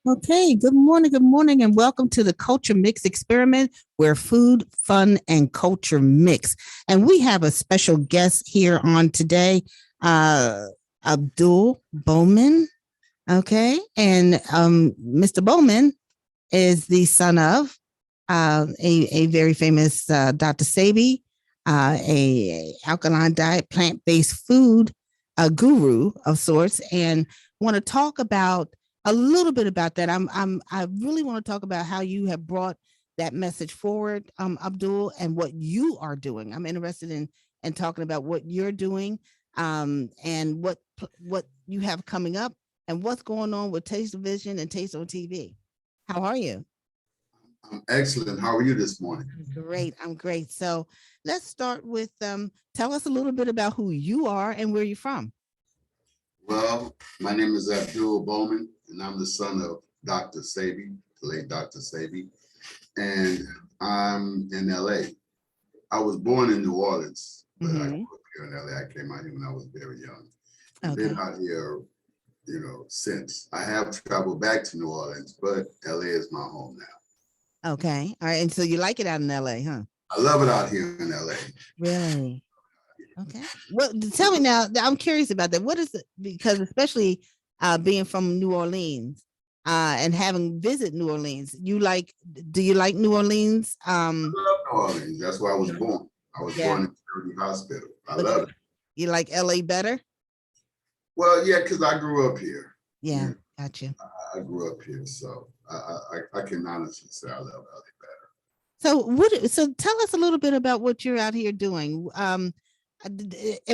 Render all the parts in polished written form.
Okay, good morning, and welcome to the Culture Mix experiment where food, fun, and culture mix. And we have a special guest here on today, uh, Abdul Bowman. Okay, and Mr. Bowman is the son of a very famous Dr. Sabi, a alkaline diet, plant based food guru of sorts, and want to talk about a little bit about that. I really want to talk about how you have brought that message forward, Abdul, and what you are doing. I'm interested in talking about what you're doing, and what you have coming up, and what's going on with Taste of Vision and Taste on TV. How are you? I'm excellent. How are you this morning? Great. I'm great. So let's start with tell us a little bit about who you are and where you're from. Well, my name is Abdul Bowman, and I'm the son of Dr. Sabi, the late Dr. Sabi, and I'm in LA. I was born in New Orleans, but I grew up here in LA. I came out here when I was very young. I've Okay. been out here, since. I have traveled back to New Orleans, but LA is my home now. Okay. All right. And so you like it out in LA, huh? I love it out here in LA. Really? Okay. Well, tell me now, I'm curious about that. What is it? Because especially being from New Orleans and having visited New Orleans, do you like New Orleans? I love New Orleans. That's where I was born. I was born in Trinity Hospital. I love it. You like LA better? Well, yeah, because I grew up here. Yeah, got you. I grew up here, so I can honestly say I love LA better. So tell us a little bit about what you're out here doing. Am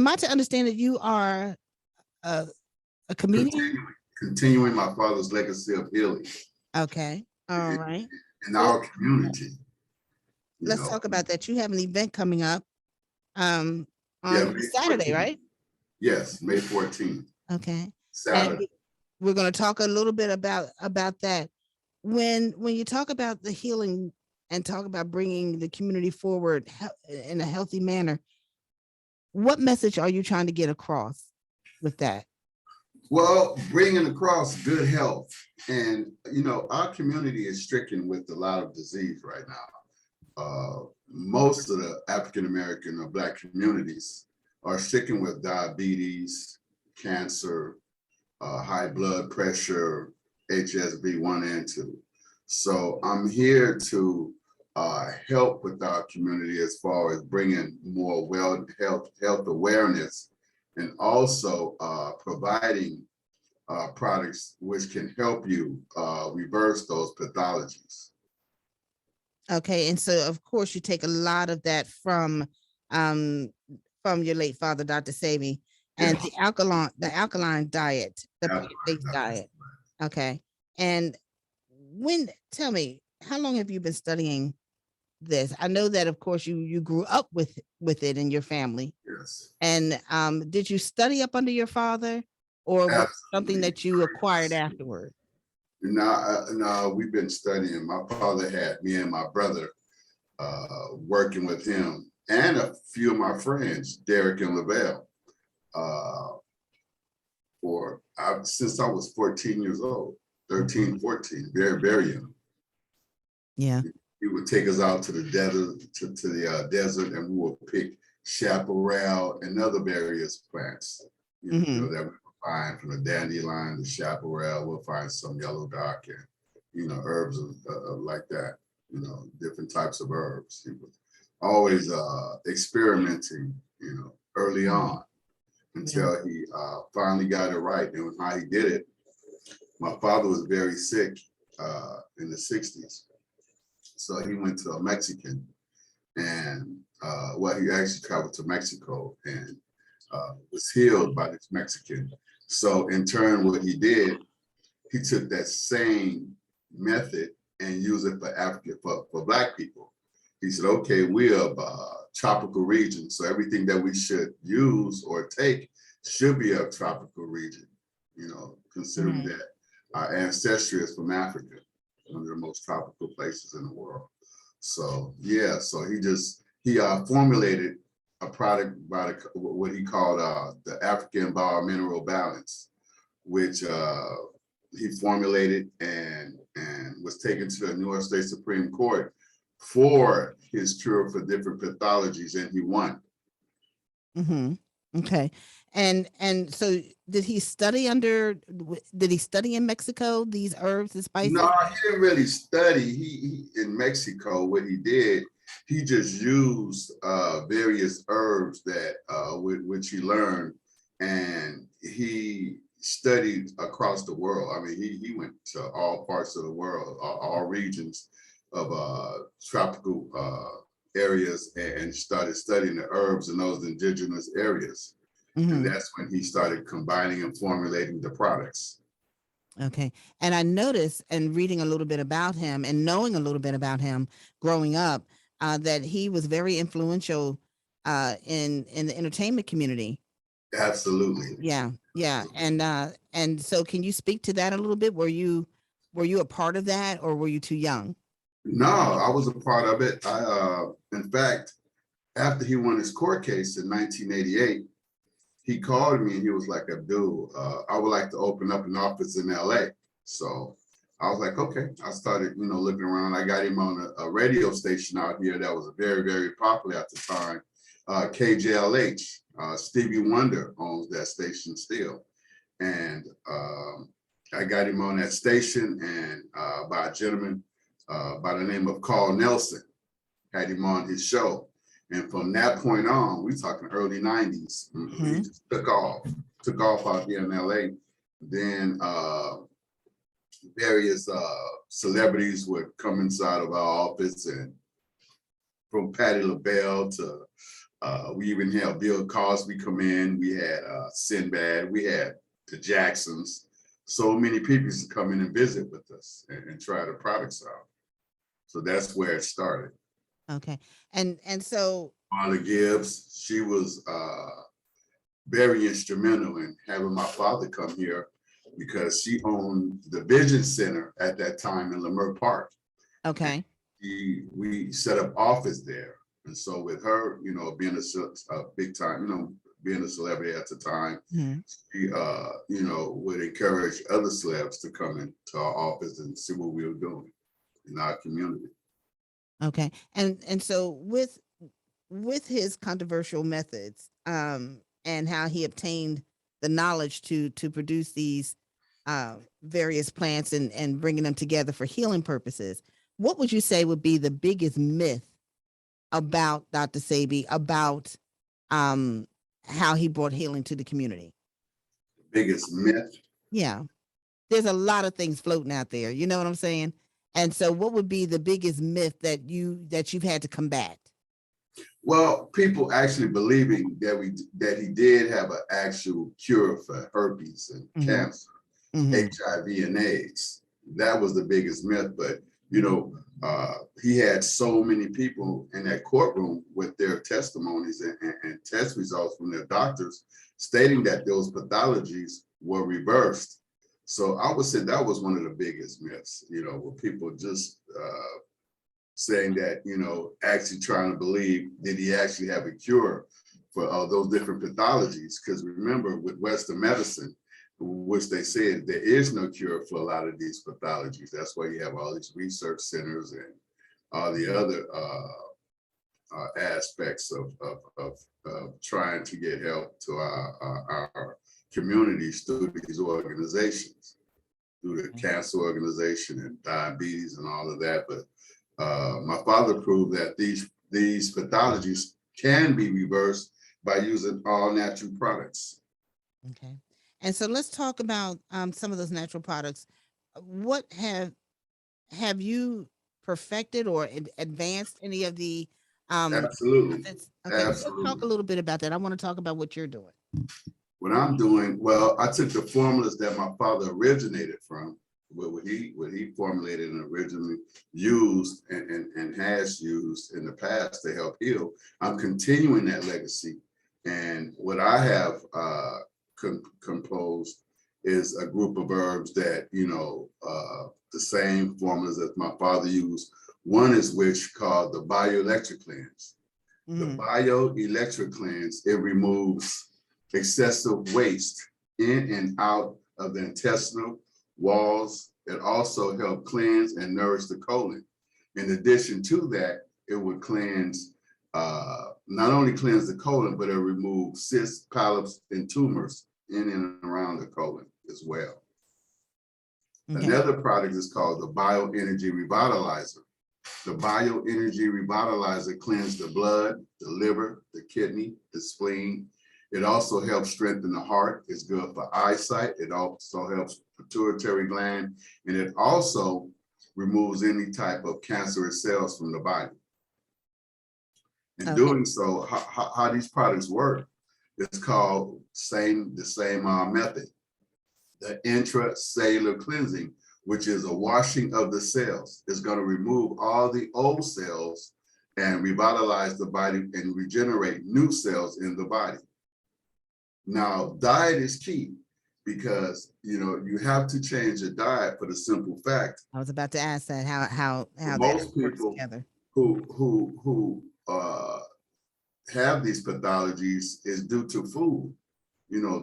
I to understand that you are a comedian? Continuing my father's legacy of healing. Okay. All right. In our community. Let's talk about that. You have an event coming up on Saturday, 14th. right? Yes, May 14th. Okay. Saturday. And we're going to talk a little bit about that. When you talk about the healing and talk about bringing the community forward in a healthy manner, what message are you trying to get across with that? Well, bringing across good health. And, our community is stricken with a lot of disease right now. Most of the African-American or Black communities are stricken with diabetes, cancer, high blood pressure, HSV1 and 2. So I'm here to help with our community as far as bringing more health awareness, and also providing products which can help you reverse those pathologies. Okay, and so of course you take a lot of that from your late father, Dr. Sabi, and the alkaline diet, the plant-based diet. Okay, and tell me, how long have you been studying this? I know that of course you grew up with it in your family. Yes. And did you study up under your father, or was it something that you acquired afterward? No, we've been studying. My father had me and my brother working with him and a few of my friends, Derek and Lavelle, since I was 14 years old, 13, 14, very, very young. Yeah. He would take us out to the desert, desert, and we would pick chaparral and other various plants, that we would find, from the dandelion, the chaparral. We'll find some yellow dock and, herbs like that, different types of herbs. He was always experimenting, early on, until he finally got it right. And how he did it, my father was very sick in the 60s. So he went to a Mexican, and he actually traveled to Mexico and was healed by this Mexican. So in turn, what he did, he took that same method and used it for Black people. He said, okay, we're a tropical region, so everything that we should use or take should be a tropical region, considering that our ancestry is from Africa, one of the most tropical places in the world. So he formulated a product by what he called the African Biomineral Balance, which he formulated and was taken to the New York State Supreme Court for his cure for different pathologies, and he won. Mm-hmm. Okay. And so did he study in Mexico, these herbs and spices? No, he didn't really study. He in Mexico, what he did, he just used various herbs that which he learned, and he studied across the world. I mean, he went to all parts of the world, all regions of tropical areas, and started studying the herbs in those indigenous areas. And that's when he started combining and formulating the products. Okay. And I noticed, and reading a little bit about him and knowing a little bit about him growing up, that he was very influential in the entertainment community. Absolutely. Yeah. Yeah. And so can you speak to that a little bit? Were you a part of that, or were you too young? No, I was a part of it. In fact, after he won his court case in 1988, he called me and he was like, Abdul, I would like to open up an office in LA. So I was like, okay. I started, looking around. I got him on a radio station out here that was very, very popular at the time, KJLH. Stevie Wonder owns that station still. And I got him on that station, and by a gentleman by the name of Carl Nelson, had him on his show. And from that point on, we're talking early 90s, he just took off out here in LA. Then various celebrities would come inside of our office, and from Patti LaBelle to we even had Bill Cosby come in. We had Sinbad, we had the Jacksons. So many people used to come in and visit with us and try the products out. So that's where it started. Okay. And so Marla Gibbs, she was very instrumental in having my father come here, because she owned the Vision Center at that time in Leimert Park. okay. We set up office there. And so with her, being a big time, being a celebrity at the time, she, would encourage other celebs to come into our office and see what we were doing in our community. Okay. And so with his controversial methods, and how he obtained the knowledge to produce these various plants and bringing them together for healing purposes, what would you say would be the biggest myth about Dr. Sebi, about how he brought healing to the community? Biggest myth? Yeah. There's a lot of things floating out there. You know what I'm saying? And so what would be the biggest myth that you've had to combat? Well, people actually believing that he did have an actual cure for herpes and cancer, HIV and AIDS. That was the biggest myth. But he had so many people in that courtroom with their testimonies and test results from their doctors stating that those pathologies were reversed. So I would say that was one of the biggest myths, where people just saying that, actually trying to believe, did he actually have a cure for those different pathologies? Because remember, with Western medicine, which they said there is no cure for a lot of these pathologies. That's why you have all these research centers and all the other aspects of trying to get help to our communities through these organizations, through the cancer organization and diabetes and all of that. But my father proved that these pathologies can be reversed by using all natural products. Okay. And so let's talk about some of those natural products. What have you perfected or advanced any of the Absolutely. methods? Okay, let's talk a little bit about that. I want to talk about what you're doing. What I'm doing, well, I took the formulas that my father originated from, what he formulated and originally used and has used in the past to help heal. I'm continuing that legacy. And what I have composed is a group of herbs that, the same formulas that my father used. One is which called the bioelectric cleanse. The bioelectric cleanse, it removes excessive waste in and out of the intestinal walls. It also helps cleanse and nourish the colon. In addition to that, it would cleanse, not only cleanse the colon, but it removes cysts, polyps, and tumors in and around the colon as well. Okay. Another product is called the Bioenergy Revitalizer. The Bioenergy Revitalizer cleanses the blood, the liver, the kidney, the spleen. It also helps strengthen the heart. It's good for eyesight. It also helps pituitary gland, and it also removes any type of cancerous cells from the body. In doing so, how these products work, it's called the same method. The intracellular cleansing, which is a washing of the cells, is going to remove all the old cells and revitalize the body and regenerate new cells in the body. Now, diet is key because you have to change your diet for the simple fact. I was about to ask that how most that works people together. who have these pathologies is due to food.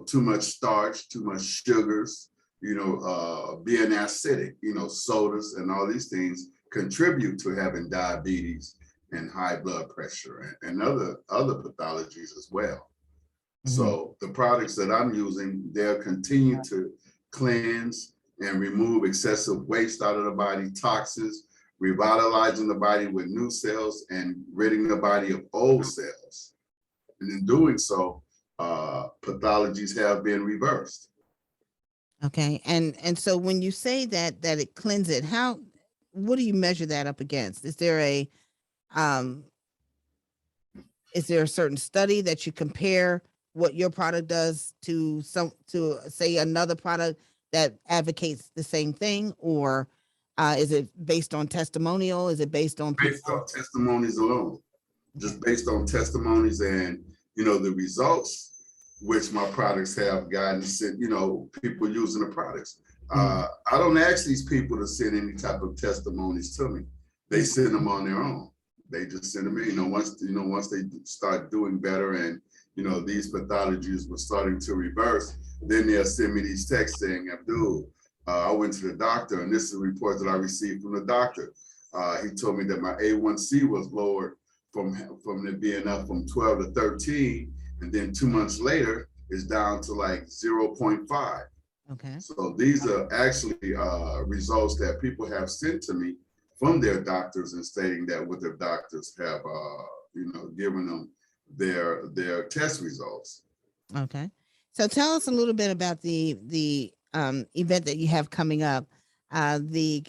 Too much starch, too much sugars, being acidic, sodas and all these things contribute to having diabetes and high blood pressure and other pathologies as well. Mm-hmm. So the products that I'm using, they'll continue to cleanse and remove excessive waste out of the body, toxins, revitalizing the body with new cells and ridding the body of old cells. And in doing so, pathologies have been reversed. Okay, and so when you say that it cleanses it, what do you measure that up against? Is there a certain study that you compare what your product does to say another product that advocates the same thing, or is it based on testimonial? Is it based on testimonies alone? Just based on testimonies and the results which my products have gotten, people using the products. I don't ask these people to send any type of testimonies to me. They send them on their own. They just send them in. Once they start doing better and these pathologies were starting to reverse, then they'll send me these texts saying, Abdul, I went to the doctor and this is a report that I received from the doctor. He told me that my A1C was lowered from it being up from 12 to 13, and then 2 months later is down to like 0.5. Okay. So these are actually results that people have sent to me from their doctors and stating that what their doctors have given them their test results. Okay. So tell us a little bit about the event that you have coming up, the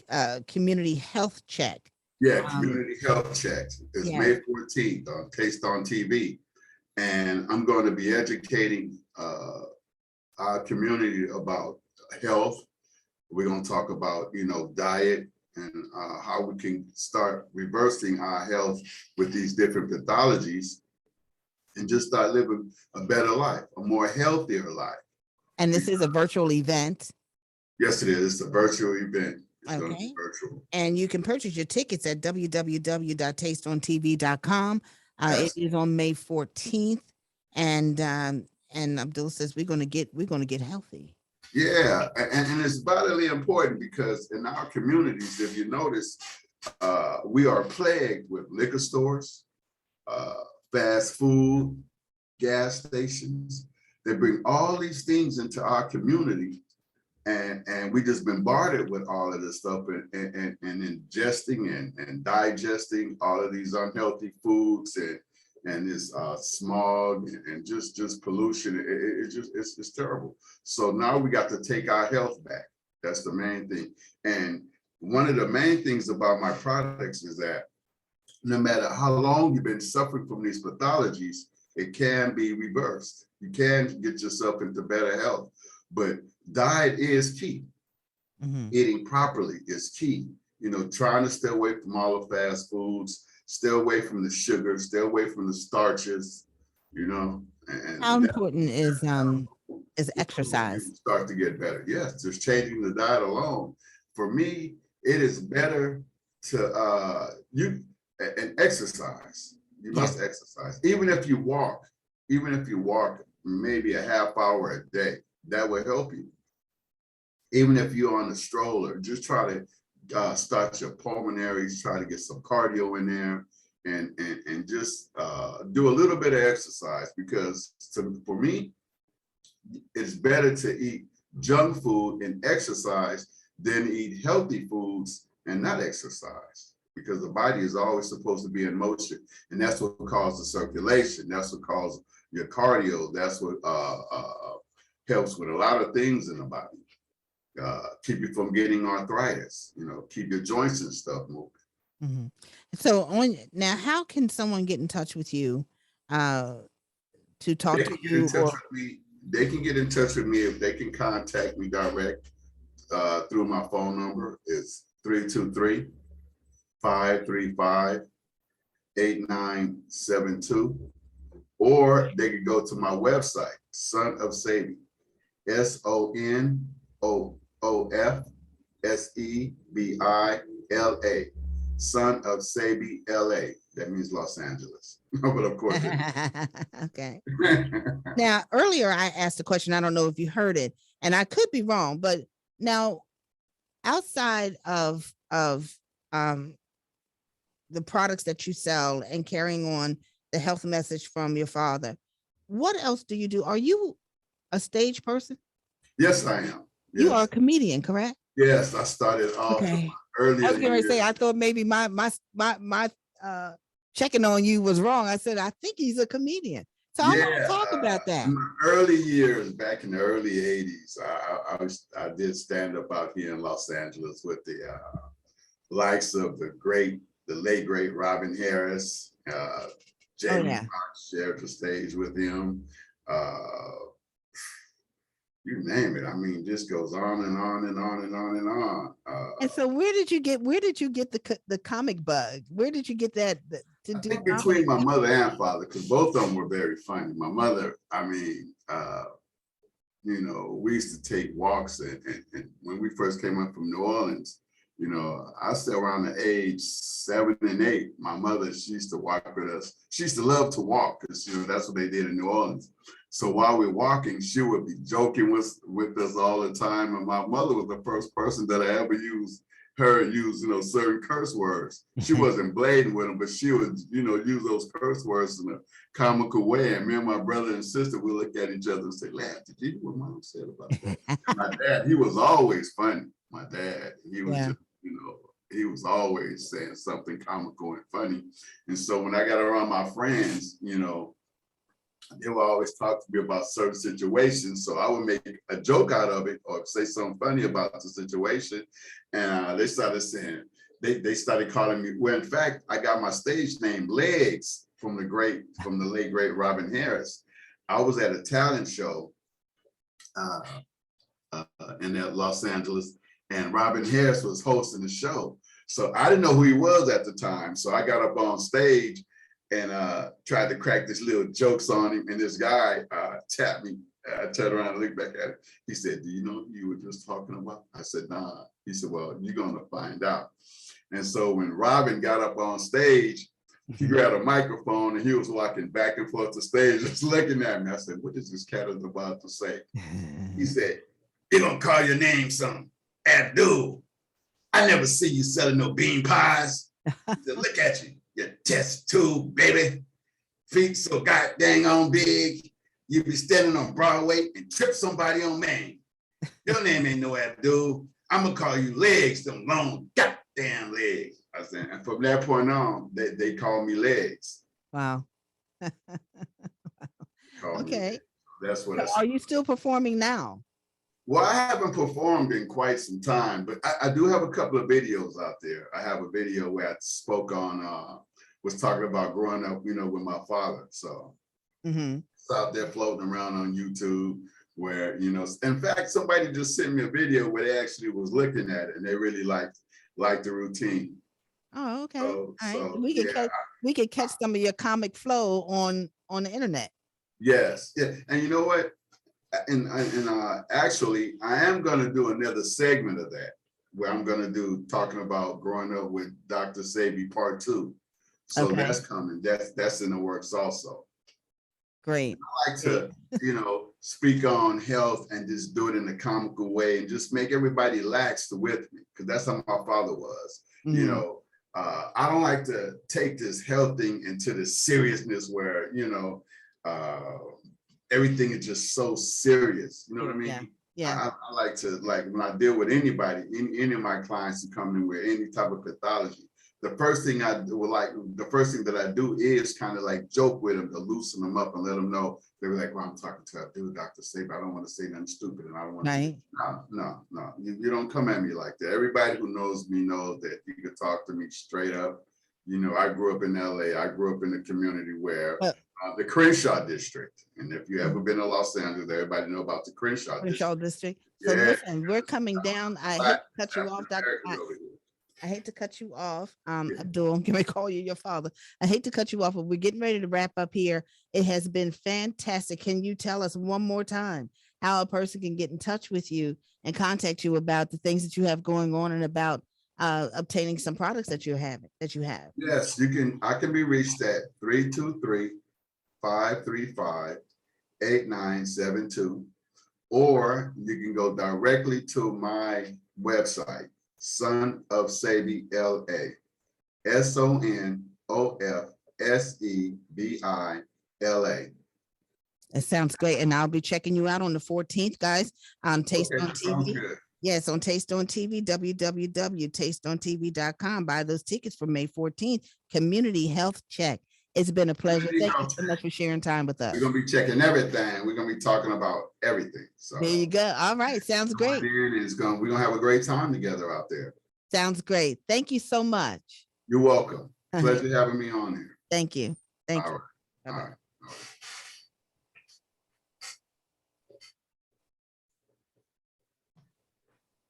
community health check. Yeah, community health check is May 14th on Taste on TV. And I'm going to be educating our community about health. We're going to talk about, diet and how we can start reversing our health with these different pathologies and just start living a better life, a more healthier life. And this is a virtual event? Yes, it is. It's a virtual event. It's going to be virtual. And you can purchase your tickets at www.tasteontv.com. It is on May 14th. And Abdul says we're going to get healthy. Yeah, and it's vitally important because in our communities, if you notice, we are plagued with liquor stores, fast food, gas stations. They bring all these things into our community, and we just bombarded with all of this stuff and ingesting and digesting all of these unhealthy foods and this smog and just pollution. It's terrible. So now we got to take our health back. That's the main thing. And one of the main things about my products is that no matter how long you've been suffering from these pathologies, it can be reversed. You can get yourself into better health, but diet is key. Mm-hmm. Eating properly is key. Trying to stay away from all the fast foods, stay away from the sugar, stay away from the starches, And how important is exercise? You start to get better. Yes, just changing the diet alone. For me, it is better to and exercise. You must exercise. Even if you walk maybe a half hour a day, that will help you. even if you're on a stroller, just try to start your pulmonaries, try to get some cardio in there, and just do a little bit of exercise, because for me, it's better to eat junk food and exercise than eat healthy foods and not exercise, because the body is always supposed to be in motion, and that's what causes circulation. That's what causes your cardio. That's what helps with a lot of things in the body. Keep you from getting arthritis, keep your joints and stuff moving. Mm-hmm. So now, how can someone get in touch with you to talk to you? They can get in touch with me if they can contact me direct through my phone number. It's 323-535-8972. Or they could go to my website, Son of Sabi, SONOOFSEBILA, Son of Sabi, LA. That means Los Angeles. But of course. Okay. Now, earlier I asked a question. I don't know if you heard it, and I could be wrong, but now, outside of the products that you sell and carrying on the health message from your father, what else do you do? Are you a stage person? Yes, I am. Yes. You are a comedian, correct? Yes, I started off earlier. I was going to say, I thought maybe my checking on you was wrong. I said, I think he's a comedian. So I want to talk about that. In my early years, back in the early 80s, I did stand up out here in Los Angeles with the likes of the late great Robin Harris, Jamie Foxx shared the stage with him. You name it. I mean, just goes on and on and on and on and on. And so, where did you get the comic bug? Where did you get that to do? I think between my mother and father, because both of them were very funny. My mother, I mean, we used to take walks, and when we first came up from New Orleans, I said around the age 7 and 8, my mother, she used to walk with us. She used to love to walk, because that's what they did in New Orleans. So while we're walking, she would be joking with us all the time. And my mother was the first person that I ever use certain curse words. She wasn't blading with them, but she would, use those curse words in a comical way. And me and my brother and sister, we look at each other and say, "Laugh, did you hear what Mom said about that?" And my dad, he was always funny. My dad, he was just, he was always saying something comical and funny. And so when I got around my friends, they would always talk to me about certain situations. So I would make a joke out of it or say something funny about the situation. And they started saying, they started calling me, well, in fact, I got my stage name Legs from the late great Robin Harris. I was at a talent show in Los Angeles, and Robin Harris was hosting the show. So I didn't know who he was at the time. So I got up on stage and tried to crack this little jokes on him. And this guy tapped me. I turned around and looked back at him. He said, "Do you know who you were just talking about?" I said, "Nah." He said, "Well, you're going to find out." And so when Robin got up on stage, he grabbed a microphone and he was walking back and forth the stage, just looking at me. I said, "What is this cat about to say?" He said, "They're going to call your name something. Abdul. I never see you selling no bean pies." He said, "Look at you. Your test tube, baby. Feet so goddamn on big. You be standing on Broadway and trip somebody on Main. Your name ain't no Abdul. I'm gonna call you Legs, them long goddamn legs." I said, and from that point on, they call me Legs. Wow. Okay. That's what. So are you still performing now? Well, I haven't performed in quite some time, but I do have a couple of videos out there. I have a video where I spoke on, was talking about growing up, with my father. So it's out there floating around on YouTube where, in fact, somebody just sent me a video where they actually was looking at it and they really liked the routine. Oh, okay. All right. We could catch some of your comic flow on the internet. Yes. Yeah. And you know what? And actually, I am going to do another segment of that where I'm going to do talking about growing up with Dr. Sabi Part 2. So that's coming. That's in the works also. Great. I like to, speak on health and just do it in a comical way and just make everybody lax with me, because that's how my father was. You know, I don't like to take this health thing into the seriousness where, you know, everything is just so serious. You know what I mean? Yeah. I like to, like, when I deal with anybody, any of my clients who come in with any type of pathology, the first thing that I do is kind of like joke with them to loosen them up and let them know. They were like, well, I'm talking to a dude, Dr. Saber. I don't want to say nothing stupid, and I don't want to. No. You don't come at me like that. Everybody who knows me knows that you can talk to me straight up. You know, I grew up in LA. I grew up in a community where the Crenshaw district. And if you ever been to Los Angeles, everybody know about the Crenshaw district. So listen, we're coming down. I hate to cut you off, Dr. I hate to cut you off. Abdul, I'm going to call you your father. I hate to cut you off, but we're getting ready to wrap up here. It has been fantastic. Can you tell us one more time how a person can get in touch with you and contact you about the things that you have going on and about obtaining some products that you have? Yes, you can. I can be reached at 323-535-8972, or you can go directly to my website, Son of Sebi LA, SONOFSEBILA. It sounds great. And I'll be checking you out on the 14th, guys, on Taste on TV. Yes, on Taste on TV, www.tasteontv.com. Buy those tickets for May 14th, Community Health Check. It's been a pleasure. Thank you so much for sharing time with us. We're going to be checking everything. We're going to be talking about everything. So there you go. All right. Sounds great. We're going to have a great time together out there. Sounds great. Thank you so much. You're welcome. Pleasure having me on here. Thank you. Thank you. All right.